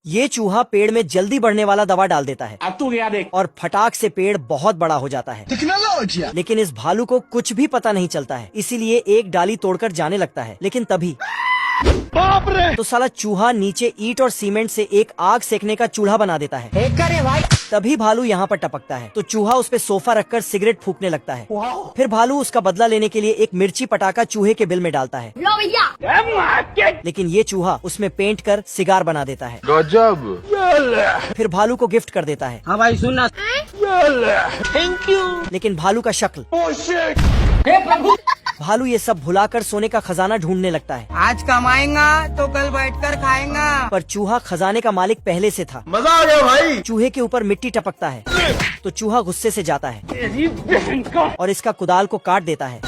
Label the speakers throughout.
Speaker 1: ये चूहा पेड़ में जल्दी बढ़ने वाला दवा डाल देता है।
Speaker 2: अब तू गया देख।
Speaker 1: और फटाक से पेड़ बहुत बड़ा हो जाता है। लेकिन इस भालू को कुछ भी पता नहीं चलता है, इसीलिए एक डाली तोड़कर जाने लगता है। लेकिन तभी
Speaker 3: बाप रे!
Speaker 1: तो साला चूहा नीचे ईंट और सीमेंट से एक आग सेकने का चूल्हा बना देता है।
Speaker 3: करे भाई।
Speaker 1: तभी भालू यहाँ पर टपकता है तो चूहा उस पे सोफा रखकर सिगरेट फूकने लगता है। फिर भालू उसका बदला लेने के लिए एक मिर्ची पटाखा चूहे के बिल में डालता है।
Speaker 4: लो भैया।
Speaker 1: लेकिन ये चूहा उसमें पेंट कर सिगार बना देता है।
Speaker 5: गजब।
Speaker 1: फिर भालू को गिफ्ट कर देता है।
Speaker 3: हाँ भाई सुनना। Thank you.
Speaker 1: लेकिन भालू का शक्ल
Speaker 3: हे प्रभु।
Speaker 1: भालू ये सब भुलाकर सोने का खजाना ढूंढने लगता है।
Speaker 3: आज कमाएगा तो कल बैठकर खाएगा।
Speaker 1: पर चूहा खजाने का मालिक पहले से था।
Speaker 5: मजा आ गया भाई।
Speaker 1: चूहे के ऊपर मिट्टी टपकता है तो चूहा गुस्से से जाता है और इसका कुदाल को काट देता है।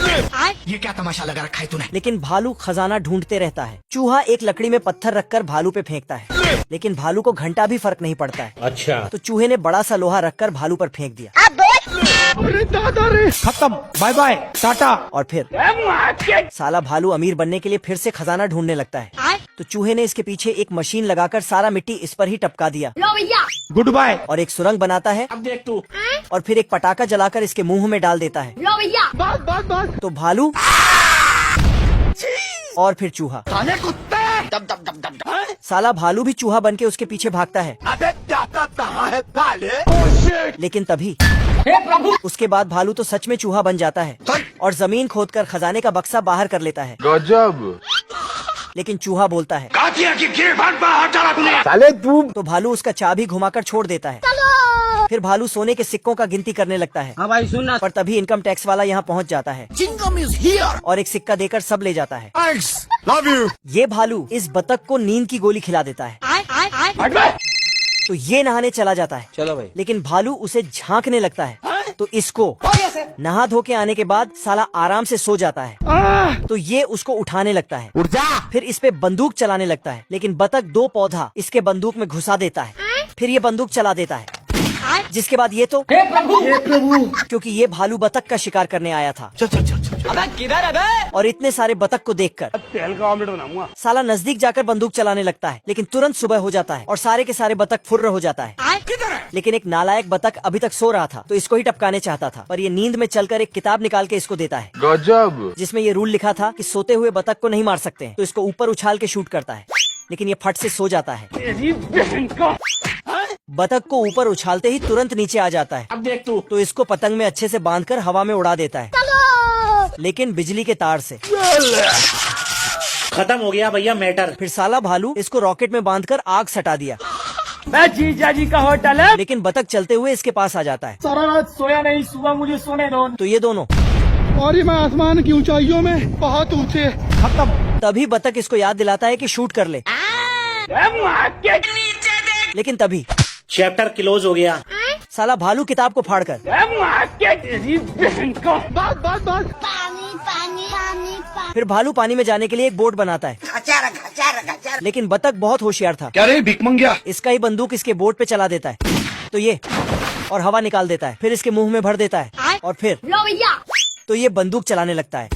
Speaker 2: ये क्या तमाशा लगा रखा है तूने?
Speaker 1: लेकिन भालू खजाना ढूंढते रहता है। चूहा एक लकड़ी में पत्थर रखकर भालू पे फेंकता है, लेकिन भालू को घंटा भी फर्क नहीं पड़ता है।
Speaker 2: अच्छा।
Speaker 1: तो चूहे ने बड़ा सा लोहा रखकर भालू पर फेंक दिया।
Speaker 5: अरे दादा रे।
Speaker 2: खत्म, बाय बाय, टाटा।
Speaker 1: और फिर साला भालू अमीर बनने के लिए फिर से खजाना ढूंढने लगता है। तो चूहे ने इसके पीछे एक मशीन लगाकर सारा मिट्टी इस पर ही टपका दिया
Speaker 4: लो भैया।
Speaker 2: Goodbye.
Speaker 1: और एक सुरंग बनाता है
Speaker 2: अब देख तू।
Speaker 1: और फिर एक पटाखा जलाकर इसके मुंह में डाल देता है।
Speaker 4: लो भैया।
Speaker 1: तो भालू और फिर चूहा। साला भालू भी चूहा बनके उसके पीछे भागता है।
Speaker 2: अबे जाता कहाँ है साले?
Speaker 1: लेकिन तभी
Speaker 3: हे प्रभु।
Speaker 1: उसके बाद भालू तो सच में चूहा बन जाता है और जमीन खोदकर खजाने का बक्सा बाहर कर लेता है।
Speaker 5: गजब।
Speaker 1: लेकिन चूहा बोलता है
Speaker 5: साले तू।
Speaker 1: तो भालू उसका चाबी घुमाकर छोड़ देता है। फिर भालू सोने के सिक्कों का गिनती करने लगता है।
Speaker 3: हाँ भाई सुनना।
Speaker 1: पर तभी इनकम टैक्स वाला यहाँ पहुँच जाता है और एक सिक्का देकर सब ले जाता है।
Speaker 5: Love you.
Speaker 1: ये भालू इस बतख को नींद की गोली खिला देता है। तो ये नहाने चला जाता है।
Speaker 3: चलो भाई।
Speaker 1: लेकिन भालू उसे झांकने लगता है तो इसको नहा धो के आने के बाद साला आराम से सो जाता है। तो ये उसको उठाने लगता है।
Speaker 5: उठ जा।
Speaker 1: फिर इस पे बंदूक चलाने लगता है, लेकिन बतख दो पौधा इसके बंदूक में घुसा देता है। फिर ये बंदूक चला देता है, जिसके बाद ये तो
Speaker 3: हे प्रभु।
Speaker 1: क्योंकि ये भालू बतख का शिकार करने आया था।
Speaker 3: अबे किधर है?
Speaker 1: और इतने सारे बतख को देखकर
Speaker 2: तेल का ऑमलेट बनाऊंगा।
Speaker 1: साला नजदीक जाकर बंदूक चलाने लगता है, लेकिन तुरंत सुबह हो जाता है और सारे के सारे बतख फुर्र हो जाता है। लेकिन एक नालायक बतख अभी तक सो रहा था तो इसको ही टपकाने चाहता था, पर ये नींद में चलकर एक किताब निकाल के इसको देता है,
Speaker 5: गजब।
Speaker 1: जिसमें ये रूल लिखा था कि सोते हुए बतख को नहीं मार सकते। तो इसको ऊपर उछाल के शूट करता है, लेकिन ये फट से सो जाता है। बतख को ऊपर उछालते ही तुरंत नीचे आ जाता है।
Speaker 2: अब देख तू।
Speaker 1: तो इसको पतंग में अच्छे से बांधकर हवा में उड़ा देता है, लेकिन बिजली के तार से।
Speaker 2: खत्म हो गया भैया मैटर।
Speaker 1: फिर साला भालू इसको रॉकेट में बांधकर आग सटा दिया,
Speaker 3: मैं जीजा जी का होटल है।
Speaker 1: लेकिन बतख चलते हुए इसके पास आ जाता है।
Speaker 3: सारा रात सोया नहीं, सुबह मुझे सोने दो।
Speaker 1: तो ये दोनों
Speaker 5: और ये मैं आसमान की ऊंचाइयों में बहुत ऊंचे।
Speaker 2: खत्म।
Speaker 1: तभी बतख इसको याद दिलाता है कि शूट कर ले, लेकिन तभी
Speaker 2: चैप्टर क्लोज हो गया।
Speaker 1: साला भालू किताब को फाड़कर
Speaker 4: पानी पानी पानी पानी।
Speaker 1: फिर भालू पानी में जाने के लिए एक बोट बनाता है। लेकिन बतख बहुत होशियार था,
Speaker 5: क्या रे भिख मंगिया।
Speaker 1: इसका ही बंदूक इसके बोट पे चला देता है। तो ये और हवा निकाल देता है, फिर इसके मुंह में भर देता है और फिर
Speaker 4: लो भैया।
Speaker 1: तो ये बंदूक चलाने लगता है,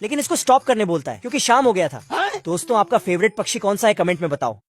Speaker 1: लेकिन इसको स्टॉप करने बोलता है क्योंकि शाम हो गया था। दोस्तों, आपका फेवरेट पक्षी कौन सा है कमेंट में बताओ।